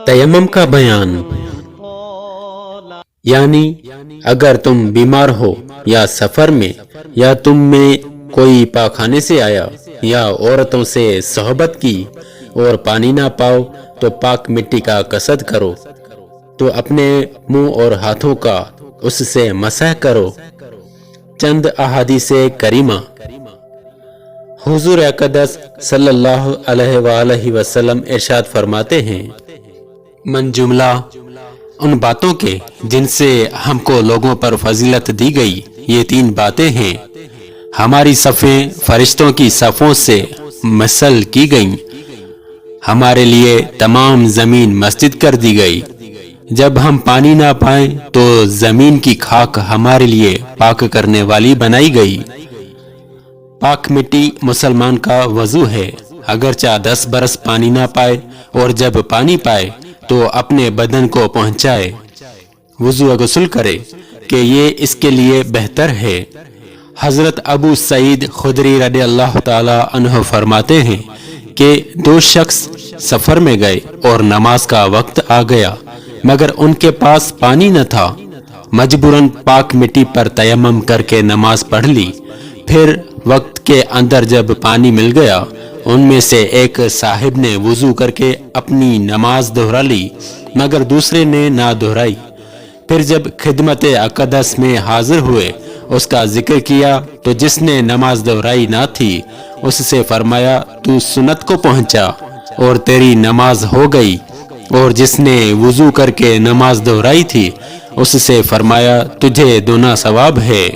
تیمم کا بیان، یعنی اگر تم بیمار ہو یا سفر میں، یا تم میں کوئی پاخانے سے آیا یا عورتوں سے صحبت کی اور پانی نہ پاؤ تو پاک مٹی کا قصد کرو، تو اپنے منہ اور ہاتھوں کا اس سے مسح کرو۔ چند احادیث کریمہ۔ حضور اقدس صلی اللہ علیہ وآلہ وسلم ارشاد فرماتے ہیں، من جملہ ان باتوں کے جن سے ہم کو لوگوں پر فضیلت دی گئی یہ 3 باتیں ہیں: ہماری صفیں فرشتوں کی صفوں سے مثل کی گئیں، ہمارے لیے تمام زمین مسجد کر دی گئی، جب ہم پانی نہ پائیں تو زمین کی خاک ہمارے لیے پاک کرنے والی بنائی گئی۔ پاک مٹی مسلمان کا وضو ہے، اگرچہ 10 برس پانی نہ پائے اور جب پانی پائے تو اپنے بدن کو پہنچائے، وضو غسل کرے کہ یہ اس کے لیے بہتر ہے۔ حضرت ابو سعید خدری رضی اللہ تعالی عنہ فرماتے ہیں کہ 2 شخص سفر میں گئے اور نماز کا وقت آ گیا مگر ان کے پاس پانی نہ تھا، مجبوراً پاک مٹی پر تیمم کر کے نماز پڑھ لی۔ پھر وقت کے اندر جب پانی مل گیا، ان میں سے ایک صاحب نے وضو کر کے اپنی نماز دہرا لی مگر دوسرے نے نہ دہرائی۔ پھر جب خدمت اقدس میں حاضر ہوئے، اس کا ذکر کیا تو جس نے نماز دہرائی نہ تھی اس سے فرمایا تو سنت کو پہنچا اور تیری نماز ہو گئی، اور جس نے وضو کر کے نماز دہرائی تھی اس سے فرمایا تجھے 2 ثواب ہے۔